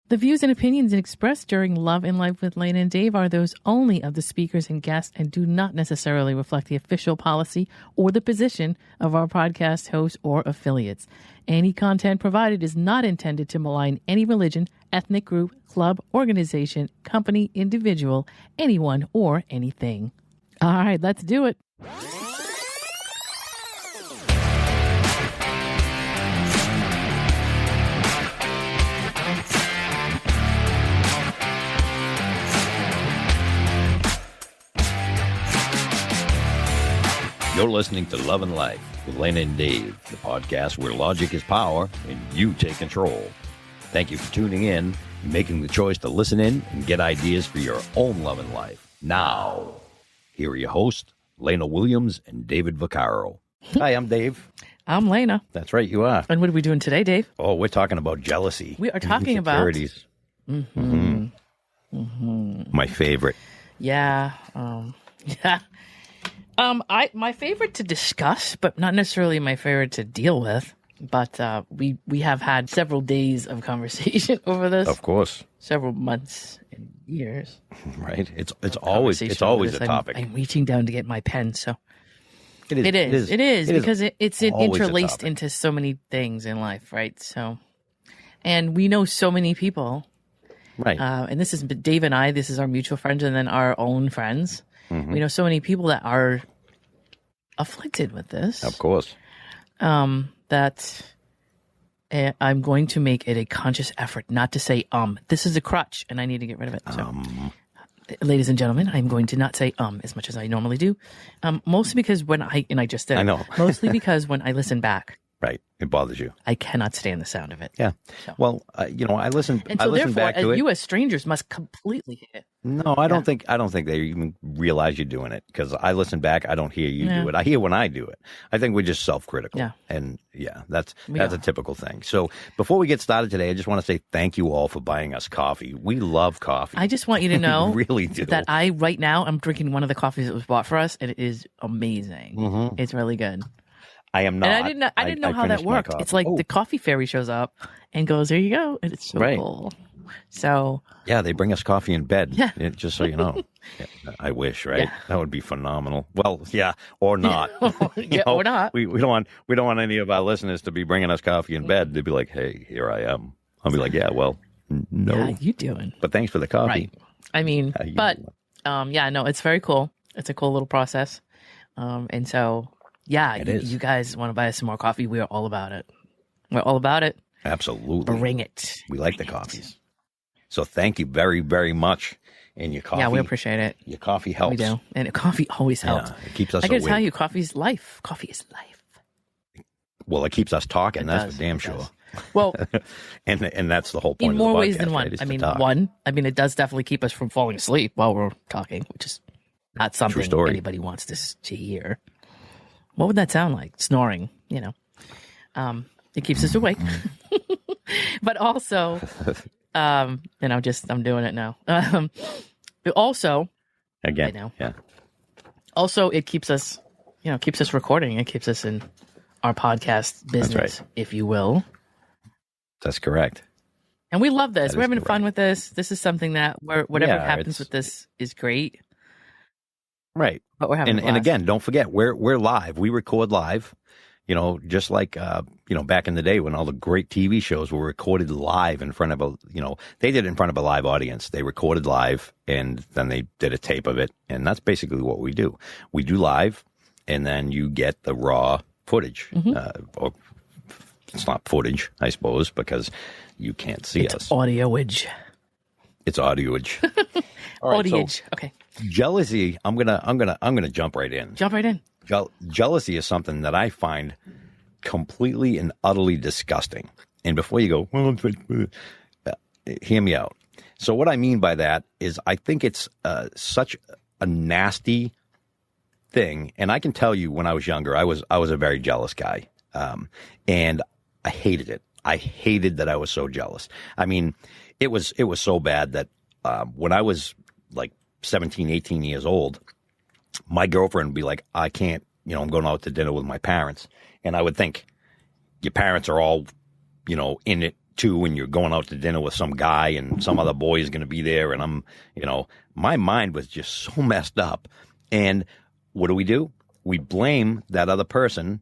The views and opinions expressed during Love and Life with Lana and Dave are those only of the speakers and guests and do not necessarily reflect the official policy or the position of our podcast hosts or affiliates. Any content provided is not intended to malign any religion, ethnic group, club, organization, company, individual, anyone, or anything. All right, let's do it. You're listening to Love and Life with Lana and Dave, the podcast where logic is power and you take control. Thank you for tuning in and making the choice to listen in and get ideas for your own love and life. Now, here are your hosts, Lana Williams and David Vaccaro. Hi, I'm Dave. I'm Lana. That's right, you are. And what are we doing today, Dave? Oh, we're talking about jealousy. We are talking about insecurities. My favorite. Yeah. Yeah. My favorite to discuss, but not necessarily my favorite to deal with. But we have had several days of conversation over this. Of course. Several months and years. Right. It's always a topic. I'm reaching down to get my pen, so It is because it's always interlaced into so many things in life, right? So, and we know so many people, right? And this is Dave and I. This is our mutual friends, and then our own friends. Mm-hmm. We know so many people that are afflicted with this. Of course. That I'm going to make it a conscious effort not to say this is a crutch and I need to get rid of it. So, ladies and gentlemen, I'm going to not say as much as I normally do. Mostly because I just did. I know. Mostly because when I listen back, Right. It bothers you. I cannot stand the sound of it. Yeah. So. Well, I listen. And so I listen therefore, back to it. you as strangers must completely hate it. No, I don't think they even realize you're doing it because I listen back. I don't hear you do it. I hear when I do it. I think we're just self-critical. Yeah. And that's a typical thing. So before we get started today, I just want to say thank you all for buying us coffee. We love coffee. I just want you to know we really do. that right now I'm drinking one of the coffees that was bought for us, and it is amazing. Mm-hmm. It's really good. I am not. And I didn't know how that worked. It's like the coffee fairy shows up and goes, "There you go," and it's so cool. So yeah, they bring us coffee in bed. Yeah. Just so you know. Yeah, I wish, right? Yeah. That would be phenomenal. Well, yeah, or not. Or not. We don't want any of our listeners to be bringing us coffee in bed. They'd be like, "Hey, here I am." I'll be like, "Yeah, well, no, yeah, you doing?" But thanks for the coffee. Right. I mean, it's very cool. It's a cool little process, and so. Yeah, you guys want to buy us some more coffee? We are all about it. We're all about it. Absolutely. Bring it. We like the coffees. So thank you very, very much. And your coffee. Yeah, we appreciate it. Your coffee helps. We do. And coffee always helps. Yeah, it keeps us I awake. gotta tell you, coffee's life. Coffee is life. Well, it keeps us talking. That's for damn sure. Well, and that's the whole point in of the more podcast, ways than one. Right? It does definitely keep us from falling asleep while we're talking, which is not something anybody wants to hear. What would that sound like? Snoring, it keeps us awake. But also, I'm doing it now. Also, again, I know. Yeah. Also, it keeps us, keeps us recording. It keeps us in our podcast business, if you will. That's correct. And we love this. We're having fun with this. This is something that whatever happens with this is great. Right. But we're having and again, don't forget, we're live. We record live, just like, back in the day when all the great TV shows were recorded live in front of they did it in front of a live audience. They recorded live and then they did a tape of it. And that's basically what we do. We do live and then you get the raw footage. Or it's not footage, I suppose, because you can't see us. It's audio-age. It's audio-age. Audio-age. Okay. Jealousy, I'm gonna jump right in. Jump right in. Jealousy is something that I find completely and utterly disgusting. And before you go, well, hear me out. So what I mean by that is I think it's such a nasty thing. And I can tell you when I was younger, I was a very jealous guy. And I hated it. I hated that I was so jealous. I mean, it was so bad that when I was like 17, 18 years old, my girlfriend would be like, I can't, I'm going out to dinner with my parents. And I would think, your parents are all, in it 2 and you're going out to dinner with some guy and some other boy is going to be there. And I'm, my mind was just so messed up. And what do? We blame that other person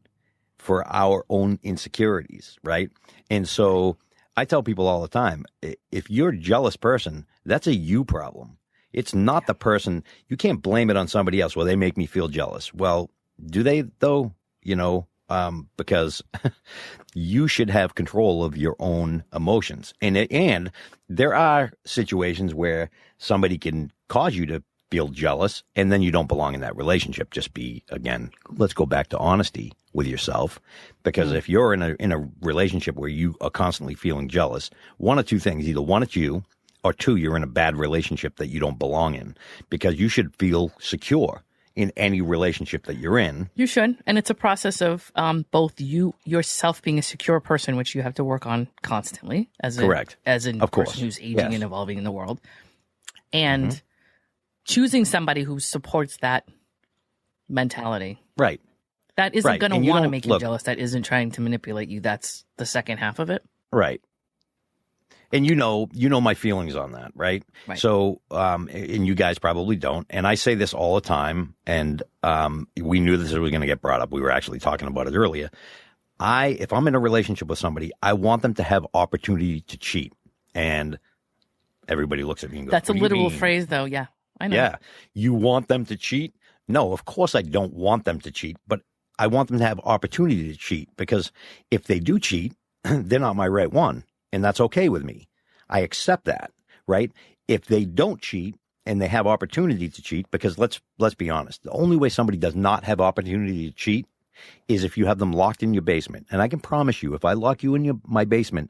for our own insecurities, right? And so I tell people all the time, if you're a jealous person, that's a you problem. It's not the person. You can't blame it on somebody else. Well, they make me feel jealous. Well, do they though? Because you should have control of your own emotions. And there are situations where somebody can cause you to feel jealous, and then you don't belong in that relationship. Just again, let's go back to honesty with yourself. Because if you're in a relationship where you are constantly feeling jealous, one of two things: either one, it's you, or two, you're in a bad relationship that you don't belong in. Because you should feel secure in any relationship that you're in. You should. And it's a process of both yourself being a secure person, which you have to work on constantly as a person who's aging and evolving in the world. And choosing somebody who supports that mentality. Right. That isn't going to want to make you jealous. That isn't trying to manipulate you. That's the second half of it. Right. And you know my feelings on that, right? So, and you guys probably don't. And I say this all the time, and we knew this was going to get brought up. We were actually talking about it earlier. If I'm in a relationship with somebody, I want them to have opportunity to cheat. And everybody looks at me and goes, "That's a literal phrase, though." Yeah, I know. Yeah, you want them to cheat? No, of course I don't want them to cheat, but I want them to have opportunity to cheat, because if they do cheat, they're not my right one. And that's okay with me. I accept that, right? If they don't cheat and they have opportunity to cheat, because let's be honest, the only way somebody does not have opportunity to cheat is if you have them locked in your basement. And I can promise you, if I lock you in my basement,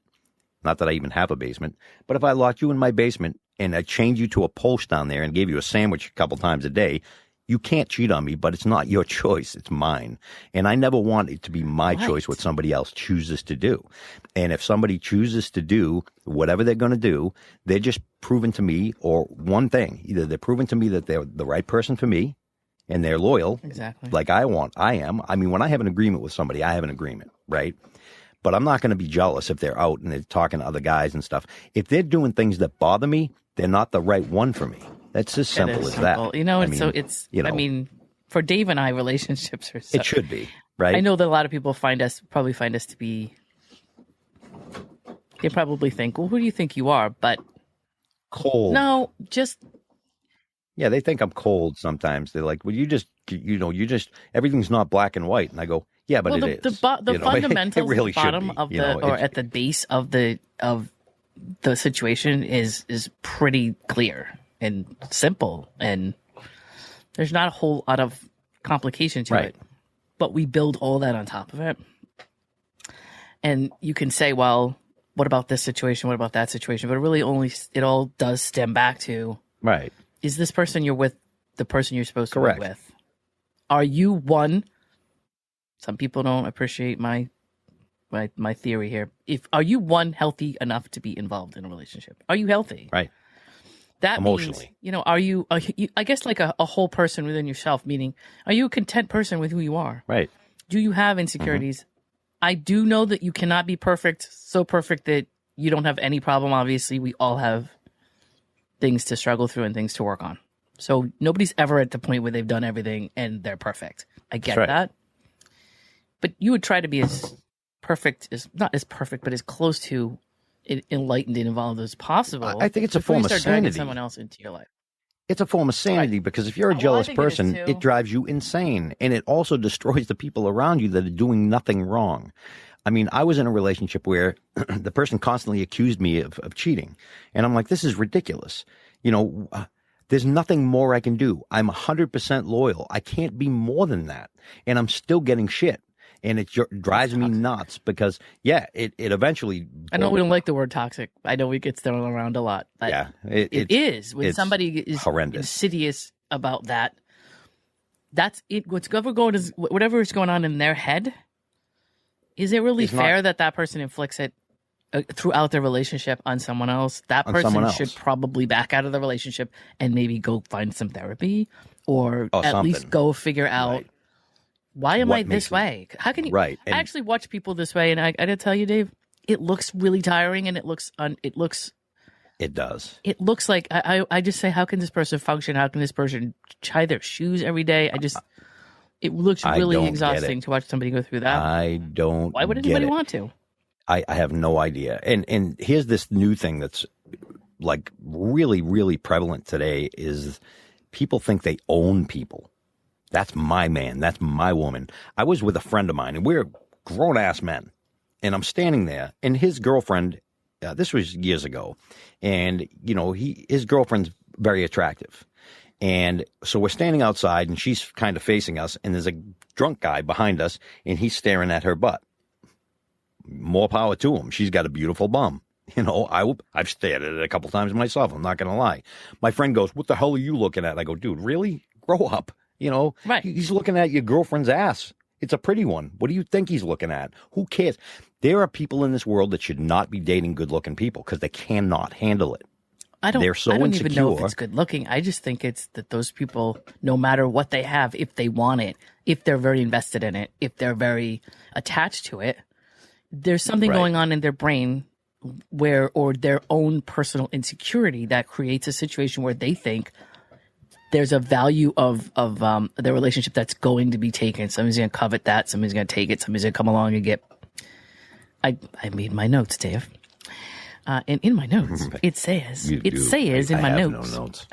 not that I even have a basement, but if I locked you in my basement and I chained you to a post down there and gave you a sandwich a couple times a day, you can't cheat on me, but it's not your choice. It's mine. And I never want it to be my choice what somebody else chooses to do. And if somebody chooses to do whatever they're going to do, they're just proving to me, or one thing, either they're proving to me that they're the right person for me and they're loyal. Exactly. Like I am. I mean, when I have an agreement with somebody, I have an agreement, right? But I'm not going to be jealous if they're out and they're talking to other guys and stuff. If they're doing things that bother me, they're not the right one for me. That's as simple as that. I mean, for Dave and I, relationships are so... It should be, right? I know that a lot of people probably find us to be... They probably think, well, who do you think you are? But... Cold. No, just... Yeah, they think I'm cold sometimes. They're like, well, you just, everything's not black and white. And I go, yeah, but it is. The fundamentals it really at the bottom of or at the base of the situation is pretty clear and simple, and there's not a whole lot of complication to it, but we build all that on top of it. And you can say, well, what about this situation? What about that situation? But really it all does stem back to, is this person you're with the person you're supposed to be with? Are you one? Some people don't appreciate my theory here. Are you one healthy enough to be involved in a relationship? Are you healthy? Right. That emotionally, means, are you I guess like a whole person within yourself, meaning, are you a content person with who you are? Right. Do you have insecurities? I do know that you cannot be perfect, so perfect that you don't have any problem. Obviously, we all have things to struggle through and things to work on. So nobody's ever at the point where they've done everything and they're perfect. I get that. But you would try to be as perfect, not as perfect, but as close to enlightened and involved as possible. I think it's a form of sanity. Someone else into your life. It's a form of sanity, because if you're a jealous person, it drives you insane, and it also destroys the people around you that are doing nothing wrong. I mean, I was in a relationship where the person constantly accused me of cheating, and I'm like, this is ridiculous. There's nothing more I can do. I'm 100% loyal. I can't be more than that, and I'm still getting shit. And it drives me nuts because, it eventually... I know we don't like the word toxic. I know it gets thrown around a lot. But it is. When somebody is horrendous, insidious about that, that's it. Whatever is going on in their head, is it really fair that person inflicts it throughout their relationship on someone else? That person should probably back out of the relationship and maybe go find some therapy, or at least go figure out... Why am I this way? How can you? Right. I actually watch people this way, and I got to tell you, Dave, it looks really tiring, and it looks It does. It looks like I just say, how can this person function? How can this person tie their shoes every day? It looks really exhausting to watch somebody go through that. I don't. Why would anybody want to? I have no idea. And here's this new thing that's like really, really prevalent today is people think they own people. That's my man. That's my woman. I was with a friend of mine, and we're grown ass men, and I'm standing there, and his girlfriend. This was years ago, and his girlfriend's very attractive, and so we're standing outside, and she's kind of facing us, and there's a drunk guy behind us, and he's staring at her butt. More power to him. She's got a beautiful bum. I've stared at it a couple times myself. I'm not going to lie. My friend goes, "What the hell are you looking at?" I go, "Dude, really? Grow up." Right. He's looking at your girlfriend's ass. It's a pretty one. What do you think he's looking at? Who cares? There are people in this world that should not be dating good-looking people because they cannot handle it. They're so I don't insecure. even know if it's good-looking. I just think it's that those people, no matter what they have, if they want it, if they're very invested in it, if they're very attached to it, there's something going on in their brain or their own personal insecurity that creates a situation where they think there's a value of their relationship that's going to be taken. Somebody's going to covet that. Somebody's going to take it. Somebody's going to come along and get. I made my notes, Dave. And in my notes, it says in my notes. No notes.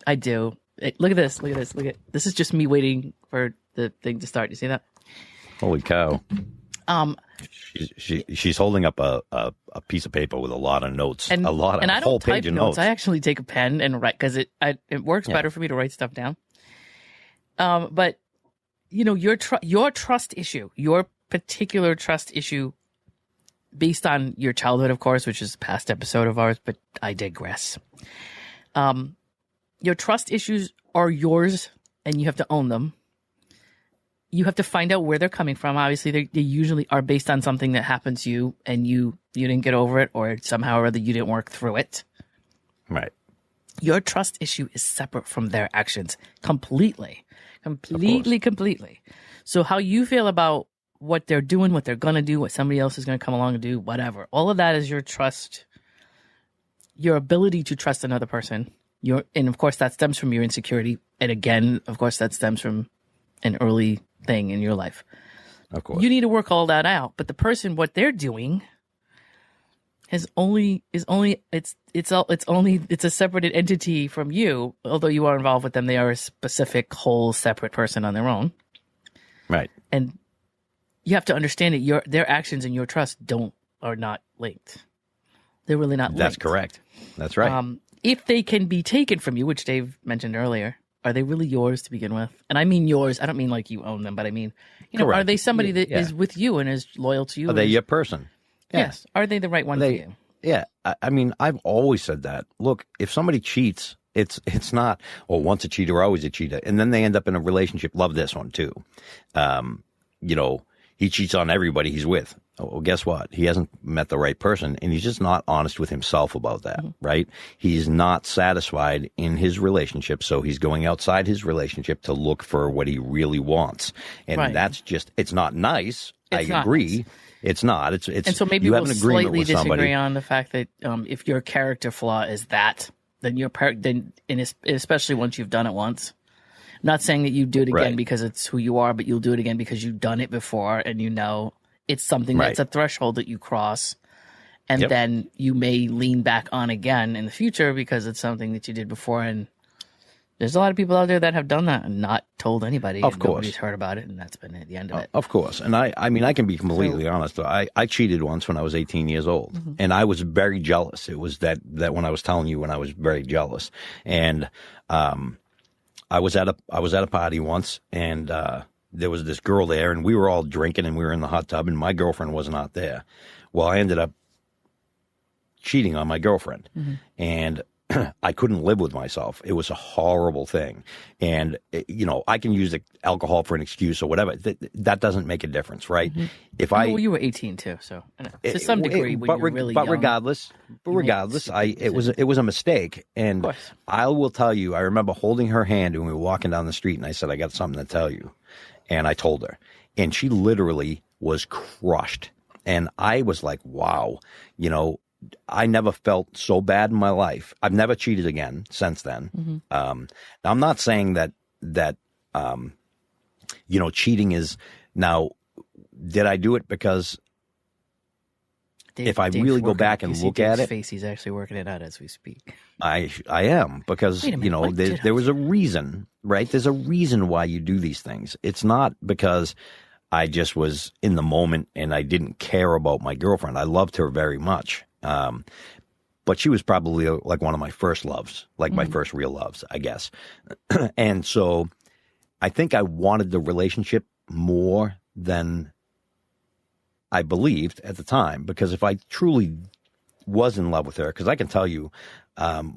I do. Look at this. This is just me waiting for the thing to start. You see that? Holy cow. She's holding up a piece of paper with a lot of notes, and I whole don't page type of notes. I actually take a pen and write because it works better for me to write stuff down. But your trust issue, your particular trust issue, based on your childhood, of course, which is a past episode of ours, but I digress. Your trust issues are yours, and you have to own them. You have to find out where they're coming from. Obviously, they usually are based on something that happened to you, and you didn't get over it, or somehow or other you didn't work through it. Right. Your trust issue is separate from their actions completely. So how you feel about what they're doing, what they're going to do, what somebody else is going to come along and do, whatever. All of that is your trust, your ability to trust another person. And of course, that stems from your insecurity. And again, of course, that stems from an early thing in your life. Of course. You need to work all that out. But the person, what they're doing it's a separate entity from you. Although you are involved with them, they are a specific whole separate person on their own. Right. And you have to understand that their actions and your trust are not linked. They're really not linked. That's correct. That's right. If they can be taken from you, which Dave mentioned earlier, are they really yours to begin with? And I mean yours. I don't mean like you own them, but I mean, are they somebody that is with you and is loyal to you? Are they your person? Yeah. Yes. Are they the right one for you? Yeah. I mean, I've always said that. Look, if somebody cheats, it's not, once a cheater, always a cheater. And then they end up in a relationship. Love this one too. He cheats on everybody he's with. Well, guess what? He hasn't met the right person, and he's just not honest with himself about that, right? He's not satisfied in his relationship, so he's going outside his relationship to look for what he really wants. And that's just, it's not nice. I agree. Nice. It's not. It's and so maybe we'll slightly disagree on the fact that if your character flaw is that, then especially once you've done it once. Not saying that you do it again because it's who you are, but you'll do it again because you've done it before and it's something that's a threshold that you cross. And then you may lean back on again in the future because it's something that you did before. And there's a lot of people out there that have done that and not told anybody. Of course. Nobody's heard about it, and that's been the end of it. Of course. And I mean, I can be completely honest. I cheated once when I was 18 years old, and I was very jealous. It was that when I was telling you when I was very jealous. And I was at a party once, and there was this girl there, and we were all drinking, and we were in the hot tub, and my girlfriend was not there. Well, I ended up cheating on my girlfriend, and I couldn't live with myself. It was a horrible thing. And, I can use the alcohol for an excuse or whatever. That doesn't make a difference, right? Well, you were 18 too, so to some degree, when you're really young. Regardless, it was a mistake. And I will tell you, I remember holding her hand when we were walking down the street, and I said, "I got something to tell you." And I told her, and she literally was crushed. And I was like, wow, I never felt so bad in my life. I've never cheated again since then. Now, I'm not saying that cheating is now. Did I do it because if I really go back and look at it, he's actually working it out as we speak. I am, because there was a reason, right? There's a reason why you do these things. It's not because I just was in the moment and I didn't care about my girlfriend. I loved her very much. But she was probably like one of my first loves, like my first real loves, I guess. And so I think I wanted the relationship more than I believed at the time, because if I truly was in love with her, because I can tell you,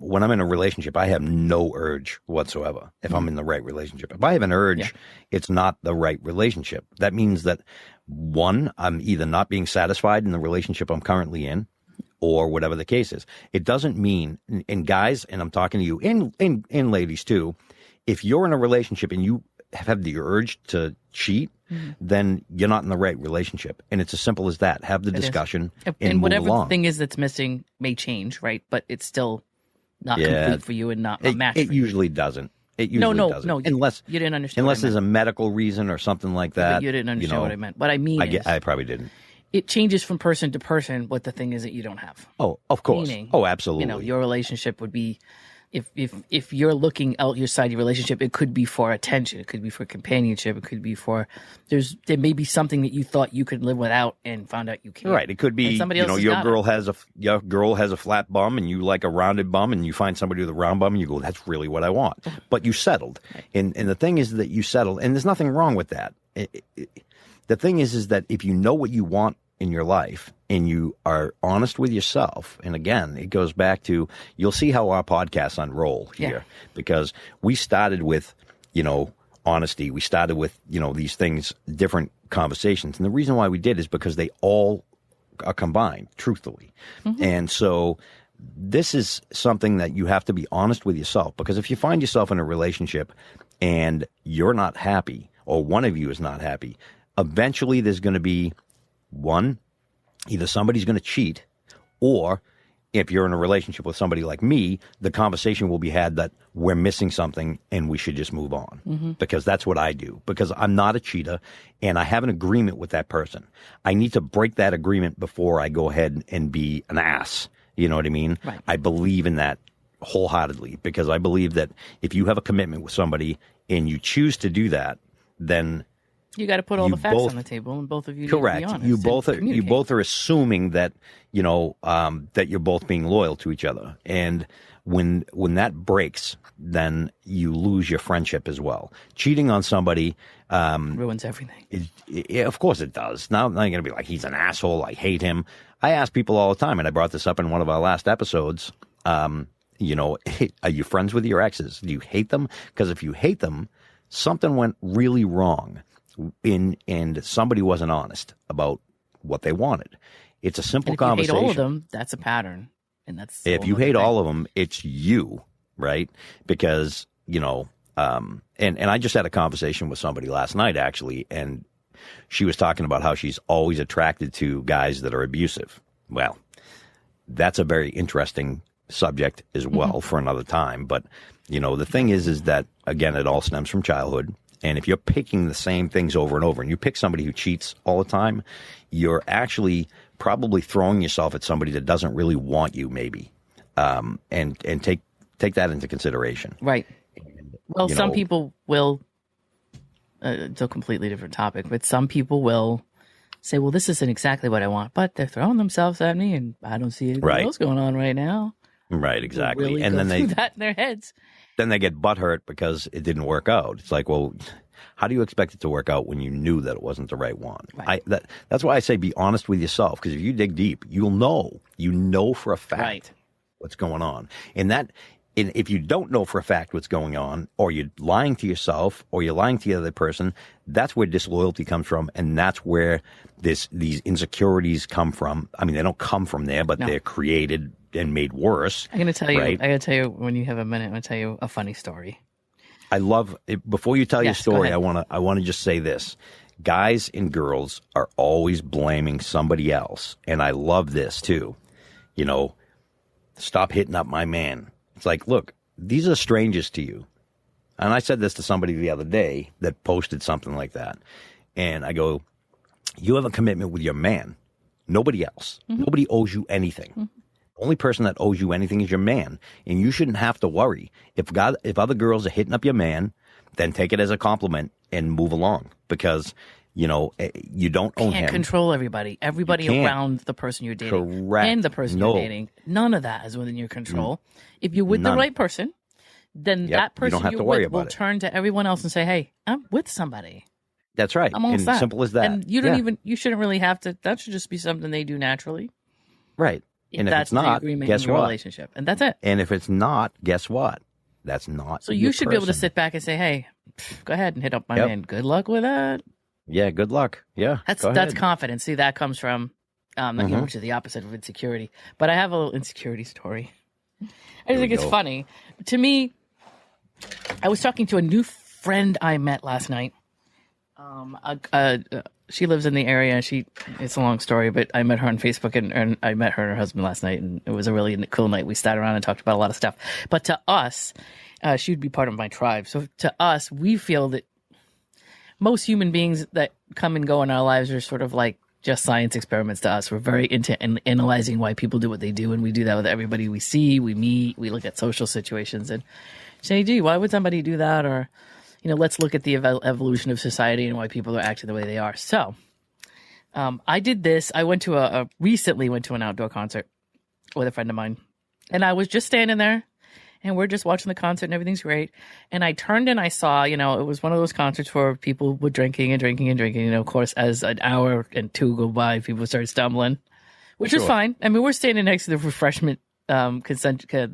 when I'm in a relationship, I have no urge whatsoever if I'm in the right relationship. If I have an urge, it's not the right relationship. That means that, one, I'm either not being satisfied in the relationship I'm currently in, or whatever the case is. It doesn't mean, and guys, and I'm talking to you, and ladies too, if you're in a relationship and you have the urge to cheat, then you're not in the right relationship. And it's as simple as that. Have the discussion and move whatever along. the thing is that's missing may change, right? But it's still not complete for you and not a match for you. It usually doesn't. It usually doesn't. No. Unless you didn't understand. Unless there's a medical reason or something like that. But you didn't understand what I meant. What I mean is, I probably didn't. It changes from person to person what the thing is that you don't have. Oh, of course. Meaning, Absolutely. Your relationship would be, if you're looking out your side of your relationship, it could be for attention, it could be for companionship, it could be for there may be something that you thought you could live without and found out you can't. Right. It could be your girl has a flat bum and you like a rounded bum, and you find somebody with a round bum and you go, that's really what I want. But you settled. Right. And the thing is that you settled, and there's nothing wrong with that. The thing is that if you know what you want in your life and you are honest with yourself, and again, it goes back to, you'll see how our podcasts unroll here, because we started with, honesty. We started with, these things, different conversations. And the reason why we did is because they all are combined, truthfully. And so this is something that you have to be honest with yourself, because if you find yourself in a relationship and you're not happy, or one of you is not happy, eventually there's going to be one, either somebody's going to cheat, or if you're in a relationship with somebody like me, the conversation will be had that we're missing something and we should just move on. Because that's what I do. Because I'm not a cheater and I have an agreement with that person. I need to break that agreement before I go ahead and be an ass. You know what I mean? Right. I believe in that wholeheartedly, because I believe that if you have a commitment with somebody and you choose to do that, then you got to put all the facts on the table, and both of you need to be honest. You both are assuming that that you're both being loyal to each other, and when that breaks, then you lose your friendship as well. Cheating on somebody ruins everything. Of course it does. Now you're gonna be like, he's an asshole, I hate him. I ask people all the time, and I brought this up in one of our last episodes. Are you friends with your exes? Do you hate them? Because if you hate them, something went really wrong. And somebody wasn't honest about what they wanted. It's a simple conversation. If you hate all of them, that's a pattern, and that's if you hate all of them, it's you, right? Because and I just had a conversation with somebody last night actually, and she was talking about how she's always attracted to guys that are abusive. Well, that's a very interesting subject as well for another time. But the thing is that, again, it all stems from childhood. And if you're picking the same things over and over, and you pick somebody who cheats all the time, you're actually probably throwing yourself at somebody that doesn't really want you, maybe. And take that into consideration. Right. Well, some people will. It's a completely different topic, but some people will say, "Well, this isn't exactly what I want," but they're throwing themselves at me, and I don't see anything else going on right now. Right. Exactly. Really and then they that in their heads. Then they get butthurt because it didn't work out. It's like, well, how do you expect it to work out when you knew that it wasn't the right one? Right. That's why I say be honest with yourself, because if you dig deep, you'll know. You know for a fact what's going on. And if you don't know for a fact what's going on, or you're lying to yourself, or you're lying to the other person, that's where disloyalty comes from, and that's where these insecurities come from. I mean, they don't come from there, but they're created and made worse. I'm going to tell you, when you have a minute, I'm going to tell you a funny story. I love it. Before you tell your Yes, go story, ahead. I want to just say this. Guys and girls are always blaming somebody else. And I love this too. You know, stop hitting up my man. It's like, look, these are strangers to you. And I said this to somebody the other day that posted something like that. And I go, you have a commitment with your man, nobody else. Nobody owes you anything. The only person that owes you anything is your man. And you shouldn't have to worry. If other girls are hitting up your man, then take it as a compliment and move along, because, you know, you don't own him. Can't control everybody. Everybody around the person you're dating. Correct. And the person you're dating. None of that is within your control. If you're with the right person, then that person you don't have you're to worry with will about it. turn to everyone else and say, hey, I'm with somebody. That's right. I'm all and set. simple as that. And you don't even, you shouldn't really have to, that should just be something they do naturally. Right. And if that's it's not, the agreement guess in your what? relationship. And that's it. And if it's not, guess what? That's not. So you should be able to sit back and say, hey, go ahead and hit up my man. Good luck with that. Yeah, good luck. Yeah. That's confidence. See, that comes from, which is the opposite of insecurity. But I have a little insecurity story. I think it's funny. To me, I was talking to a new friend I met last night. She lives in the area. It's a long story, but I met her on Facebook, and I met her and her husband last night, and it was a really cool night. We sat around and talked about a lot of stuff. But to us, she would be part of my tribe. So to us, we feel that most human beings that come and go in our lives are sort of like just science experiments to us. We're very into analyzing why people do what they do, and we do that with everybody we see, we meet, we look at social situations and say, gee, why would somebody do that? Or, let's look at the evolution of society and why people are acting the way they are. So I did this. I recently went to an outdoor concert with a friend of mine, and I was just standing there, and we're just watching the concert, and everything's great. And I turned and I saw, it was one of those concerts where people were drinking and drinking and drinking. Of course, as an hour and two go by, people start stumbling, which is fine. I mean, we're standing next to the refreshment concession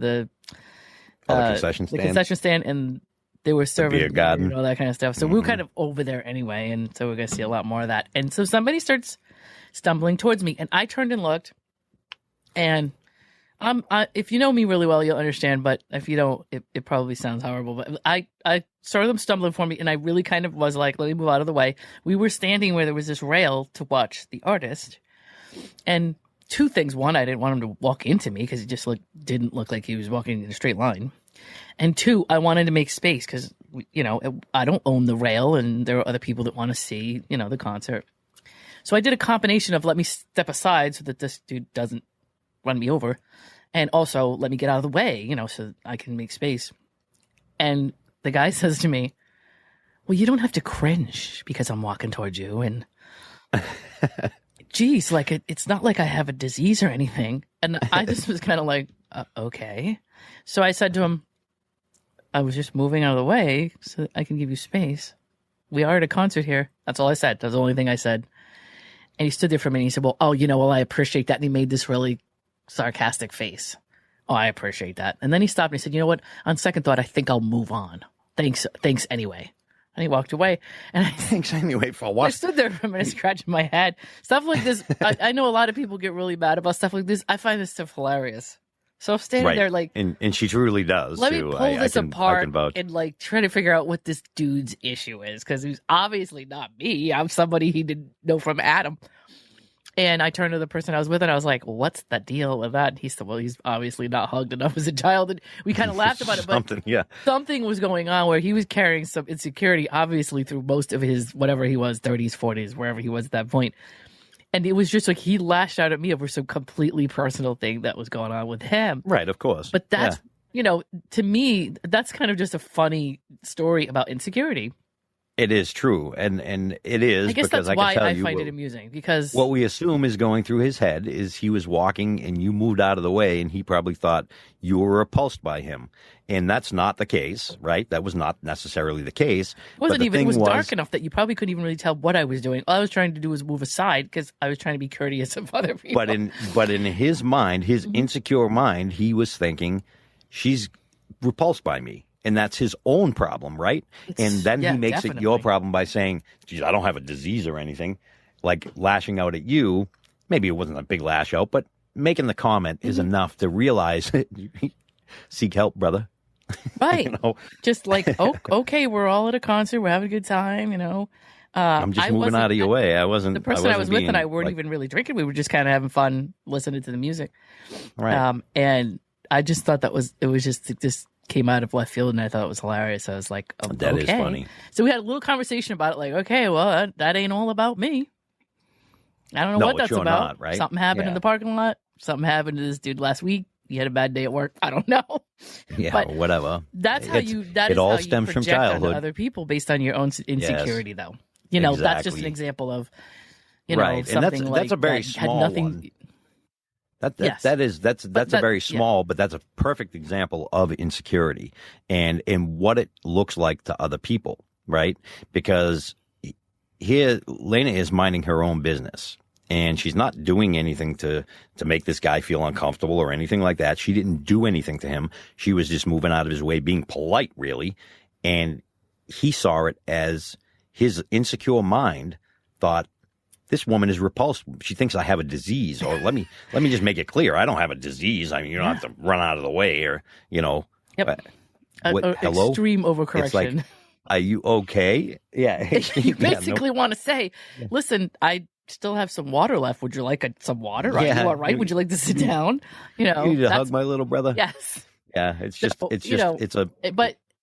stand, and they were serving beer garden and all that kind of stuff. So we were kind of over there anyway, and so we're going to see a lot more of that. And so somebody starts stumbling towards me, and I turned and looked, and if you know me really well, you'll understand, but if you don't, it probably sounds horrible. But I saw them stumbling for me, and I really kind of was like, let me move out of the way. We were standing where there was this rail to watch the artist, and two things. One, I didn't want him to walk into me because he just didn't look like he was walking in a straight line. And two, I wanted to make space because, I don't own the rail, and there are other people that want to see, the concert. So I did a combination of let me step aside so that this dude doesn't run me over, and also let me get out of the way, so I can make space. And the guy says to me, well, you don't have to cringe because I'm walking towards you. And geez, it's not like I have a disease or anything. And I just was kind of like, okay. So I said to him, I was just moving out of the way so that I can give you space. We are at a concert here. That's all I said. That's the only thing I said. And he stood there for a minute. He said, well, I appreciate that. And he made this really sarcastic face. Oh, I appreciate that. And then he stopped and he said, you know what? On second thought, I think I'll move on. Thanks anyway. And he walked away. And thanks anyway for what? I stood there for a minute scratching my head. Stuff like this. I know a lot of people get really mad about stuff like this. I find this stuff hilarious. So I'm standing there and she truly does. Let me pull this apart and try to figure out what this dude's issue is, because he's obviously not me. I'm somebody he didn't know from Adam. And I turned to the person I was with, and I was like, what's the deal with that? And he said, well, he's obviously not hugged enough as a child. And we kind of laughed about it, but something was going on where he was carrying some insecurity, obviously, through most of his, whatever he was, 30s, 40s, wherever he was at that point. And it was just like he lashed out at me over some completely personal thing that was going on with him. Right, of course. But that's, to me, that's kind of just a funny story about insecurity. It is true, and it is. I guess because that's why I find it amusing, because what we assume is going through his head is he was walking and you moved out of the way, and he probably thought you were repulsed by him, and that's not the case, right? That was not necessarily the case. It wasn't even. It was dark enough that you probably couldn't even really tell what I was doing. All I was trying to do was move aside because I was trying to be courteous of other people. But in his mind, his insecure mind, he was thinking, she's repulsed by me. And that's his own problem, right? And then he makes it your problem by saying, geez, I don't have a disease or anything. Like lashing out at you. Maybe it wasn't a big lash out, but making the comment is enough to realize, seek help, brother. Right. You know, Just like, oh, okay, we're all at a concert. We're having a good time, you know. I'm just I moving wasn't out of your way. I the wasn't. person I was with and I being weren't like, even really drinking. We were just kind of having fun listening to the music. right. And I just thought it was just, it just came out of left field and I thought it was hilarious. I was like, oh, That okay. is funny. So we had a little conversation about it, like, okay, well, that ain't all about me. I don't know No, what that's sure about. not, right? Something happened in Yeah. the parking lot. Something happened to this dude last week. He had a bad day at work. I don't know. Yeah, But whatever. That's how It all stems from childhood. onto other people based on your own insecurity, though. You know, that's just an Exactly. example of, Right. And something that's a very that small had nothing. one. Yes. That's But a very small, but that's a perfect example of insecurity and what it looks like to other people, right? Because here Lana is minding her own business and she's not doing anything to make this guy feel uncomfortable or anything like that. She didn't do anything to him. She was just moving out of his way, being polite, really. And he saw it as his insecure mind thought, this woman is repulsed. She thinks I have a disease. Or let me just make it clear. I don't have a disease. I mean, you don't have to run out of the way or, you know. Yep. Hello? Extreme overcorrection. It's like, are you okay? Yeah. You basically want to say, listen, I still have some water left. Would you like some water? Are you all right? Would you like to sit down? You know, you need to hug my little brother. Yes. Yeah. It's just, But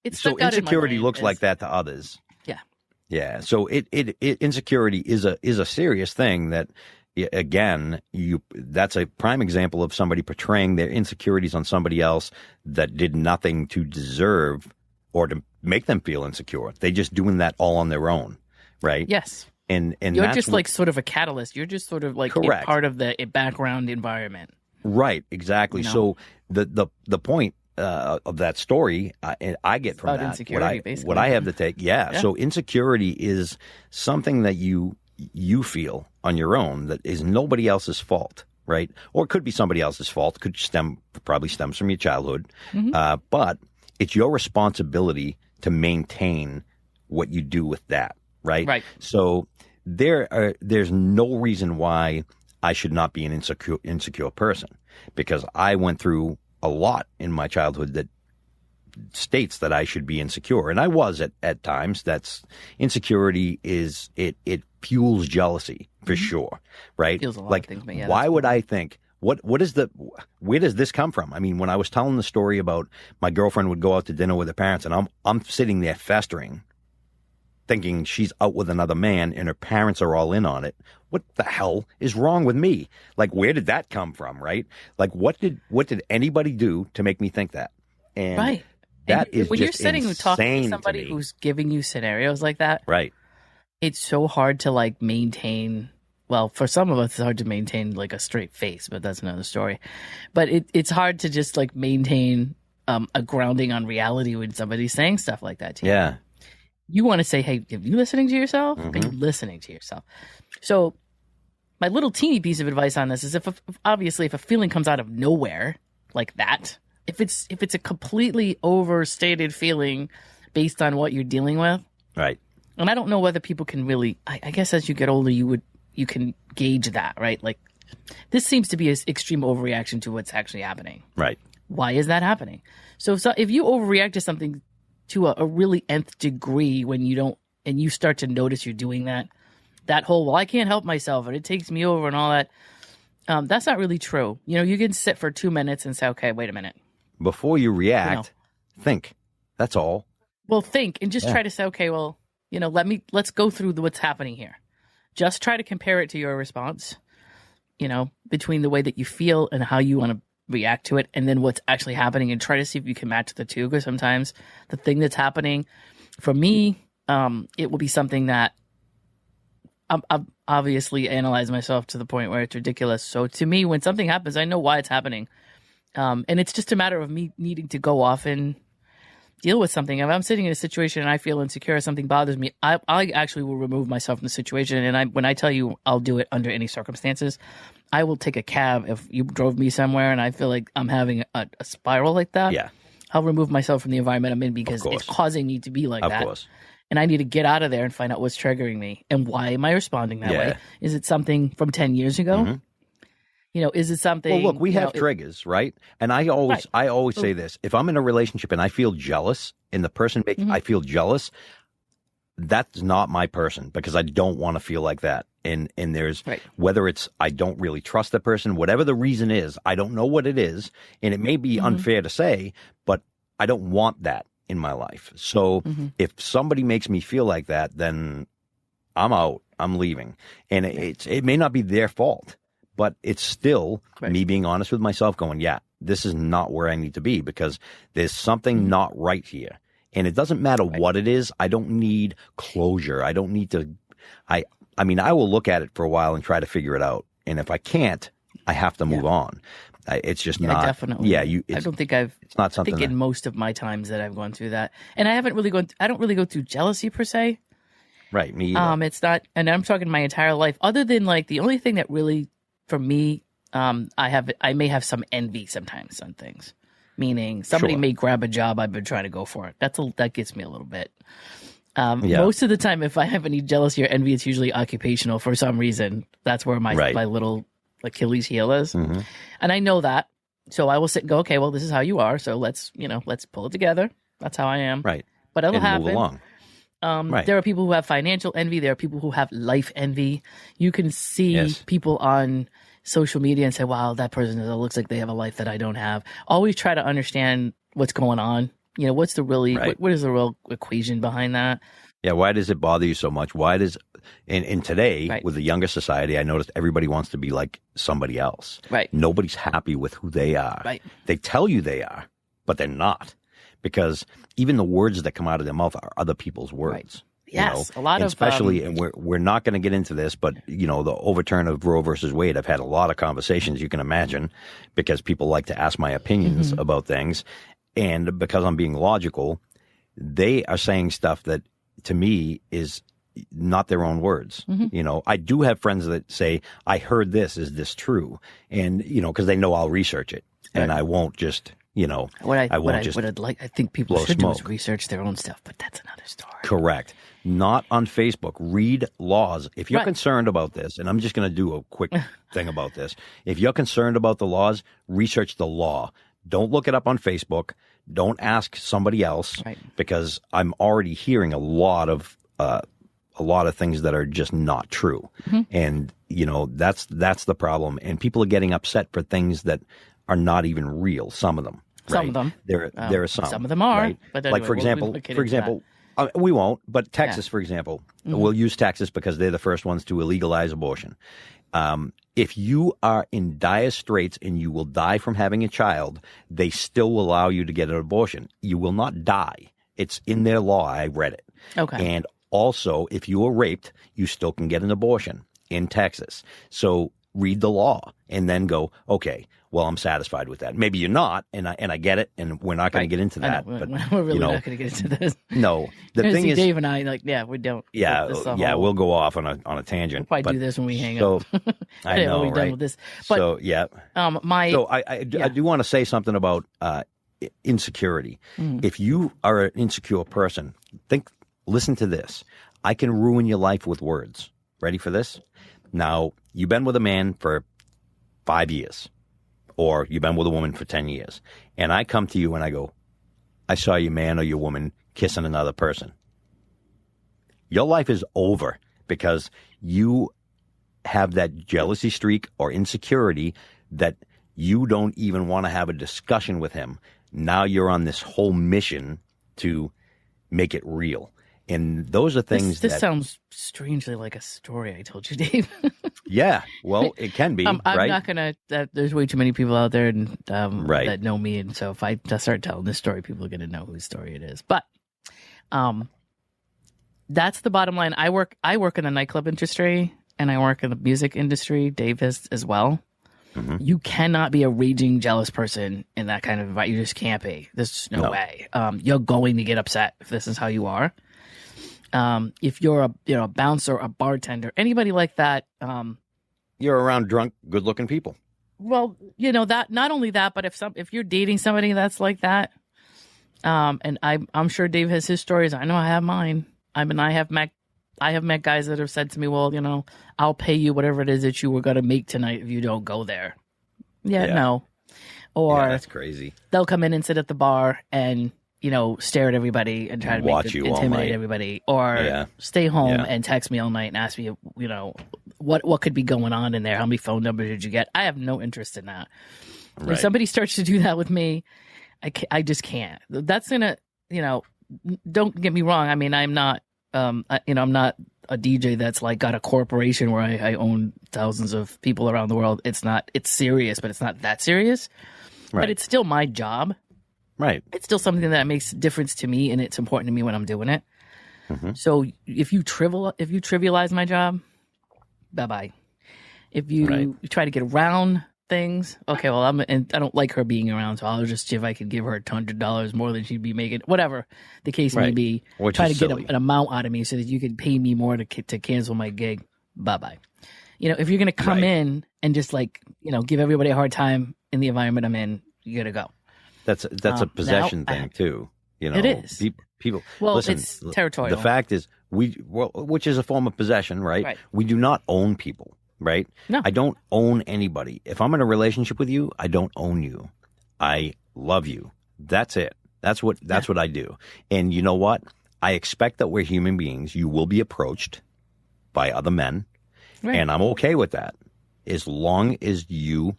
it's so insecurity looks like that to others. Yeah. Yeah. So insecurity is a serious thing that, again, that's a prime example of somebody portraying their insecurities on somebody else that did nothing to deserve or to make them feel insecure. They just doing that all on their own, right? Yes. And you're just like sort of a catalyst. You're just sort of like a part of the background environment. Right. Exactly. You know? So the point of that story, I get from that insecurity, what I have to take. Yeah. So insecurity is something that you feel on your own that is nobody else's fault, right? Or it could be somebody else's fault. It could probably stems from your childhood, but it's your responsibility to maintain what you do with that, right? Right. So there's no reason why I should not be an insecure person because I went through a lot in my childhood that states that I should be insecure. And I was at times. That's insecurity is it fuels jealousy for sure. Right. Fuels a lot of things, but yeah, why would I think where does this come from? I mean, when I was telling the story about my girlfriend would go out to dinner with her parents and I'm sitting there festering, thinking she's out with another man and her parents are all in on it. What the hell is wrong with me? Like, where did that come from, right? Like, what did anybody do to make me think that? And right. That and is when just you're sitting and talking to somebody to who's giving you scenarios like that, right? It's so hard to like maintain. Well, for some of us, it's hard to maintain like a straight face, but that's another story. But it's hard to just like maintain a grounding on reality when somebody's saying stuff like that to you. Yeah. You want to say, hey, are you listening to yourself? Are you listening to yourself? So my little teeny piece of advice on this is if a feeling comes out of nowhere like that, if it's a completely overstated feeling based on what you're dealing with. Right. And I don't know whether people can really, I guess as you get older, you can gauge that, right? Like this seems to be an extreme overreaction to what's actually happening. Right. Why is that happening? So if you overreact to something to a really nth degree when you don't, and you start to notice you're doing that whole, well, I can't help myself and it takes me over and all that. That's not really true. You know, you can sit for 2 minutes and say, okay, wait a minute. Before you react, think. That's all. Well, think and just try to say, okay, well, you know, let's go through what's happening here. Just try to compare it to your response, you know, between the way that you feel and how you want to react to it and then what's actually happening and try to see if you can match the two. Because sometimes the thing that's happening for me, it will be something that I've obviously analyzed myself to the point where it's ridiculous. So to me, when something happens, I know why it's happening. And it's just a matter of me needing to go off and deal with something. If I'm sitting in a situation and I feel insecure, something bothers me, I actually will remove myself from the situation. And when I tell you I'll do it under any circumstances, I will take a cab if you drove me somewhere and I feel like I'm having a spiral like that. Yeah. I'll remove myself from the environment I'm in because it's causing me to be like that. Of course. And I need to get out of there and find out what's triggering me. And why am I responding that way? Is it something from 10 years ago? Is it something? Well, look, we have triggers, right? And I always say this: if I'm in a relationship and I feel jealous, and the person makes I feel jealous, that's not my person, because I don't want to feel like that. And there's whether it's I don't really trust the person, whatever the reason is, I don't know what it is, and it may be unfair to say, but I don't want that in my life. So if somebody makes me feel like that, then I'm out. I'm leaving, and it may not be their fault, but it's still me being honest with myself, going, yeah, this is not where I need to be, because there's something not right here. And it doesn't matter what it is. I don't need closure. I don't need to. I mean, I will look at it for a while and try to figure it out. And if I can't, I have to move on. It's just not. Definitely. Yeah, I don't think I've. It's not something. I think in most of my times that I've gone through that, and I don't really go through jealousy per se. Right. Me either. It's not, and I'm talking my entire life. Other than like the only thing that really, for me, I may have some envy sometimes on things. Meaning somebody may grab a job I've been trying to go for. That gets me a little bit. Most of the time, if I have any jealousy or envy, it's usually occupational for some reason. That's where my little Achilles heel is. And I know that. So I will sit and go, okay, well, this is how you are. So let's pull it together. That's how I am. Right. But it'll happen. Move along. There are people who have financial envy. There are people who have life envy. You can see people on social media and say, wow, that person looks like they have a life that I don't have. Always try to understand what's going on. What's the really, what is the real equation behind that? Yeah. Why does it bother you so much? Why does, and today with the younger society, I noticed everybody wants to be like somebody else. Right. Nobody's happy with who they are. Right. They tell you they are, but they're not, because even the words that come out of their mouth are other people's words. Right. Yes, a lot of especially, and we're not going to get into this, but the overturn of Roe versus Wade. I've had a lot of conversations, you can imagine, because people like to ask my opinions about things, and because I'm being logical, they are saying stuff that to me is not their own words. I do have friends that say, "I heard this. Is this true?" And because they know I'll research it, and I won't just. I think people should do is research their own stuff, but that's another story. Correct. Not on Facebook. Read laws. If you're concerned about this, and I'm just going to do a quick thing about this. If you're concerned about the laws, research the law. Don't look it up on Facebook. Don't ask somebody else, because I'm already hearing a lot of things that are just not true. And, that's the problem. And people are getting upset for things that are not even real. Some of them. Some of them. There are some. Some of them are. Right? But anyway, for example, we won't. But Texas, for example, we'll use Texas because they're the first ones to illegalize abortion. If you are in dire straits and you will die from having a child, they still will allow you to get an abortion. You will not die. It's in their law. I read it. Okay. And also, if you are raped, you still can get an abortion in Texas. So read the law and then go, okay, well, I'm satisfied with that. Maybe you're not, and I get it, and we're not going to get into that. But we're really not going to get into this. No, the thing is, Dave and I, we don't. Yeah, we'll go off on a tangent. We'll probably do this when we hang up. I know, right? Done with this. But, I do want to say something about insecurity. If you are an insecure person, listen to this. I can ruin your life with words. Ready for this? Now, you've been with a man for 5 years. Or you've been with a woman for 10 years. And I come to you and I go, I saw your man or your woman kissing another person. Your life is over because you have that jealousy streak or insecurity that you don't even want to have a discussion with him. Now you're on this whole mission to make it real. And those are things this sounds strangely like a story I told you, Dave. Yeah, well, it can be. I'm not going to. There's way too many people out there that know me. And so if I start telling this story, people are going to know whose story it is. But that's the bottom line. I work in the nightclub industry and I work in the music industry. Dave is as well. You cannot be a raging jealous person in that kind of environment. You just can't be. There's no way. You're going to get upset if this is how you are. If you're a bouncer, a bartender, anybody like that, you're around drunk, good-looking people. Well, that not only that, but if you're dating somebody that's like that, and I'm sure Dave has his stories. I know I have mine. I have met guys that have said to me, well, I'll pay you whatever it is that you were going to make tonight if you don't go there. no. Or Yeah, that's crazy. they'll come in and sit at the bar and, stare at everybody and try to intimidate everybody. Or stay home and text me all night and ask me, what could be going on in there? How many phone numbers did you get? I have no interest in that. Right. If somebody starts to do that with me, I just can't. That's gonna, don't get me wrong. I mean, I'm not, I'm not a DJ that's like got a corporation where I own thousands of people around the world. It's serious, but it's not that serious. Right. But it's still my job. Right. It's still something that makes a difference to me, and it's important to me when I'm doing it. Mm-hmm. So if you trivialize my job, bye-bye. If you try to get around things, okay, well, and I don't like her being around, so I'll just see if I could give her $100 more than she'd be making, whatever the case may be. Try to get an amount out of me so that you can pay me more to cancel my gig. Bye-bye. If you're going to come in and just give everybody a hard time in the environment I'm in, you got to go. That's a possession thing too. It is. People. Well, listen, it's territorial. The fact is, which is a form of possession, right? We do not own people, right? No. I don't own anybody. If I'm in a relationship with you, I don't own you. I love you. That's it. That's what I do. And you know what? I expect that we're human beings. You will be approached by other men, and I'm okay with that. As long as you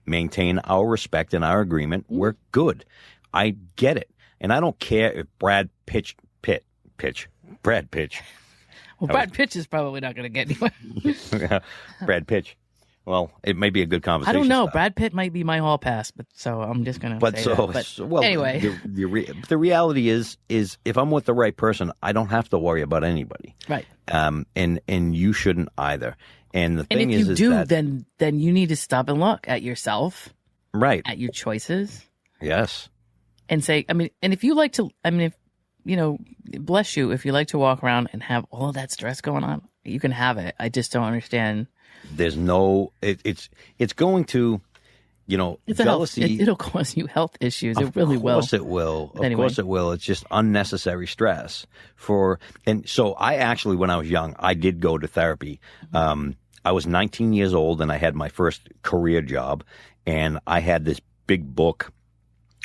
maintain our respect and our agreement, we're good. I get it. And I don't care if Brad Pitch. Well, Brad Pitch is probably not going to get anywhere. Brad Pitch. Well, it may be a good conversation. I don't know. Brad Pitt might be my hall pass, but so I'm just going to say that. But anyway. The reality is if I'm with the right person, I don't have to worry about anybody. Right. And you shouldn't either. And the thing is, if you do, then you need to stop and look at yourself. Right. At your choices. Yes. And say, and if you like to, bless you, if you like to walk around and have all of that stress going on, you can have it. I just don't understand. There's no, it's going to, jealousy. It'll cause you health issues. It really will. Of course it will. Of course it will. It's just unnecessary stress and so I actually, when I was young, I did go to therapy. I was 19 years old and I had my first career job, and I had this big book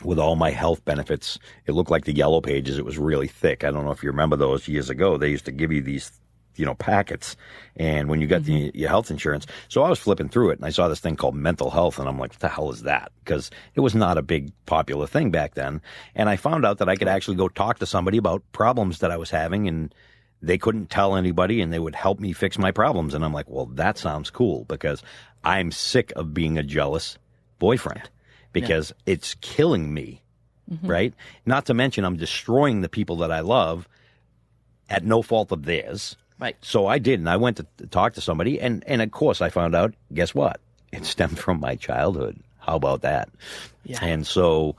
with all my health benefits. It looked like the Yellow Pages. It was really thick. I don't know if you remember those years ago. They used to give you these, packets, and when you got your health insurance. So I was flipping through it, and I saw this thing called mental health, and I'm like, what the hell is that? Because it was not a big popular thing back then. And I found out that I could actually go talk to somebody about problems that I was having, and they couldn't tell anybody, and they would help me fix my problems. And I'm like, well, that sounds cool, because I'm sick of being a jealous boyfriend, because it's killing me, right? Not to mention I'm destroying the people that I love at no fault of theirs. Right. So I did, and I went to talk to somebody, and of course I found out, guess what? It stemmed from my childhood. How about that? Yeah. And so,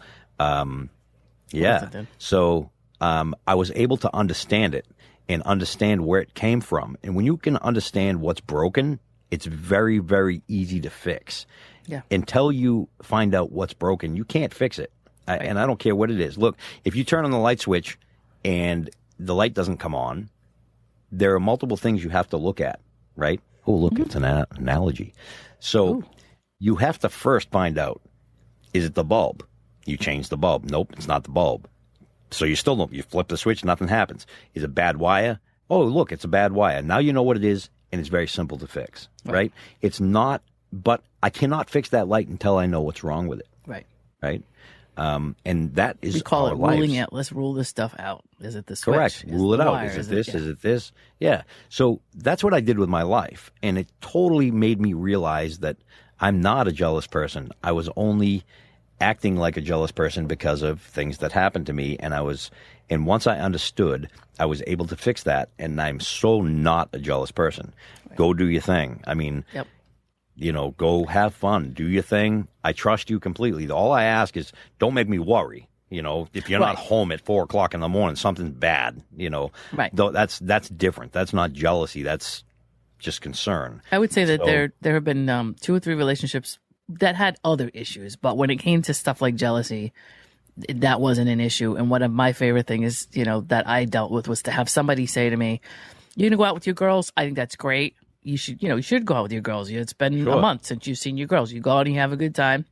So I was able to understand it and understand where it came from. And when you can understand what's broken, it's very, very easy to fix. Yeah. Until you find out what's broken, you can't fix it. And I don't care what it is. Look, if you turn on the light switch and the light doesn't come on, there are multiple things you have to look at, right? Oh, look, it's an analogy. So you have to first find out, is it the bulb? You change the bulb. Nope, it's not the bulb. So you still don't. You flip the switch, nothing happens. Is it bad wire? Oh, look, it's a bad wire. Now you know what it is, and it's very simple to fix, right? It's not, but I cannot fix that light until I know what's wrong with it. Right. Right? And that is we call our it ruling lives. Out. Let's rule this stuff out. Is it the switch? Correct. Rule it out. Is it this? Is it this? Yeah. So that's what I did with my life. And it totally made me realize that I'm not a jealous person. I was only acting like a jealous person because of things that happened to me. And once I understood, I was able to fix that. And I'm so not a jealous person. Right. Go do your thing. I mean, go have fun, do your thing. I trust you completely. All I ask is don't make me worry. If you're not home at 4:00 in the morning, something's bad, Right. Though that's different. That's not jealousy. That's just concern. I would say that there have been 2 or 3 relationships that had other issues, but when it came to stuff like jealousy, that wasn't an issue. And one of my favorite things is, that I dealt with was to have somebody say to me, "You're gonna go out with your girls? I think that's great. you should go out with your girls. It's been a month since you've seen your girls. You go out and you have a good time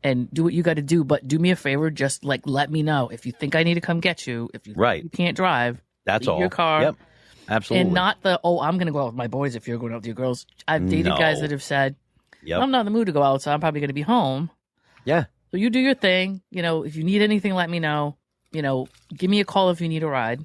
and do what you got to do. But do me a favor, just like let me know if you think I need to come get you. If you think you can't drive, that's leave all. Your car. Yep. Absolutely. And not I'm going to go out with my boys if you're going out with your girls. I've dated guys that have said, I'm not in the mood to go out, so I'm probably going to be home. Yeah. So you do your thing. If you need anything, let me know. Give me a call if you need a ride.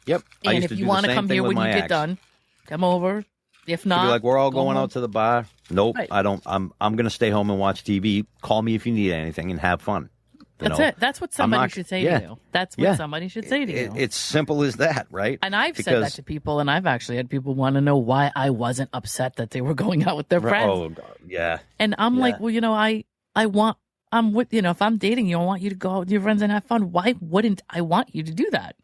Yep. And if you want to come here when you get done, come over. If not, be like, we're all going out to the bar. Nope, right. I don't. I'm going to stay home and watch TV. Call me if you need anything and have fun. That's it. That's what somebody should say to you. That's what somebody should say to you. It's simple as that, right? And I've said that to people, and I've actually had people want to know why I wasn't upset that they were going out with their friends. Oh, God. Yeah. And I'm like, well, I'm with, if I'm dating you, I want you to go out with your friends and have fun. Why wouldn't I want you to do that?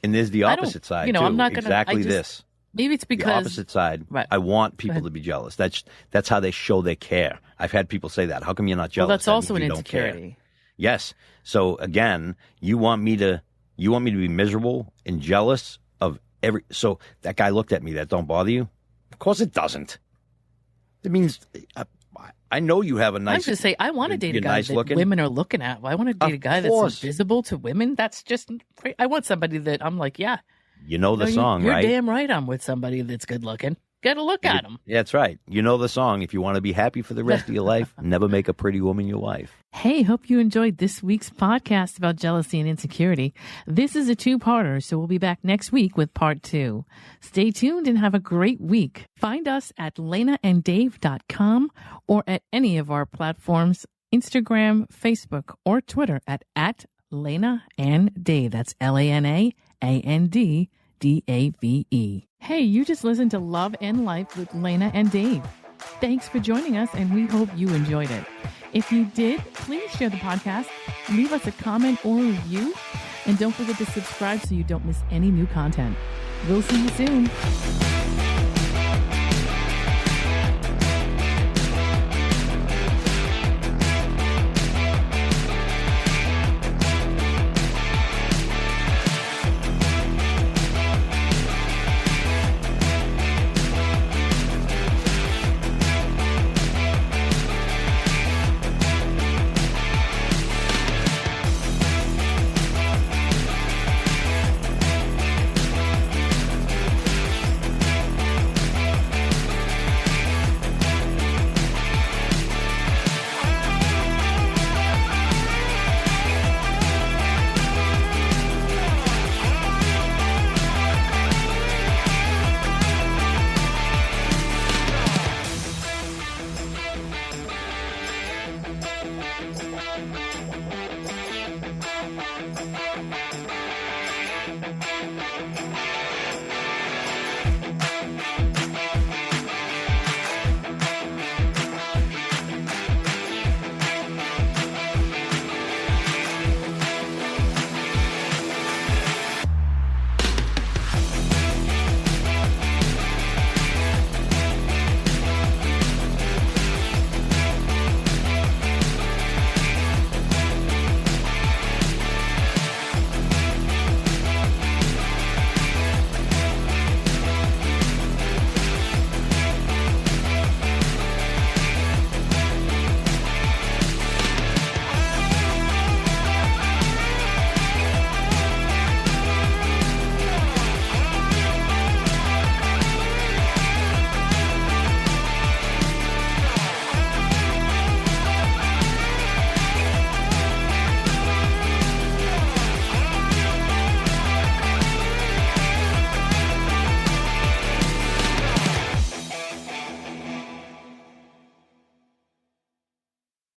And there's the opposite side, too. I'm not going to. Exactly this. Maybe it's because. The opposite side. Right. I want people to be jealous. That's how they show they care. I've had people say that. How come you're not jealous? Well, that's also an insecurity. Yes. So, again, you want me to be miserable and jealous of every. So that guy looked at me. That don't bother you? Of course it doesn't. It means. I know you have a nice. I'm just say I want to date a guy that women are looking at. I want to date a guy that's invisible to women. That's just great. I want somebody that I'm like, yeah. You know the song, you're right? You're damn right. I'm with somebody that's good looking. Get a look at him. That's right. You know the song. If you want to be happy for the rest of your life, never make a pretty woman your wife. Hey, hope you enjoyed this week's podcast about jealousy and insecurity. This is a two-parter, so we'll be back next week with part 2. Stay tuned and have a great week. Find us at lanaanddave.com or at any of our platforms, Instagram, Facebook, or Twitter at Lana and Dave. That's LANAANDDAVE. Hey, you just listened to Love and Life with Lana and Dave. Thanks for joining us, and we hope you enjoyed it. If you did, please share the podcast, leave us a comment or review, and don't forget to subscribe so you don't miss any new content. We'll see you soon.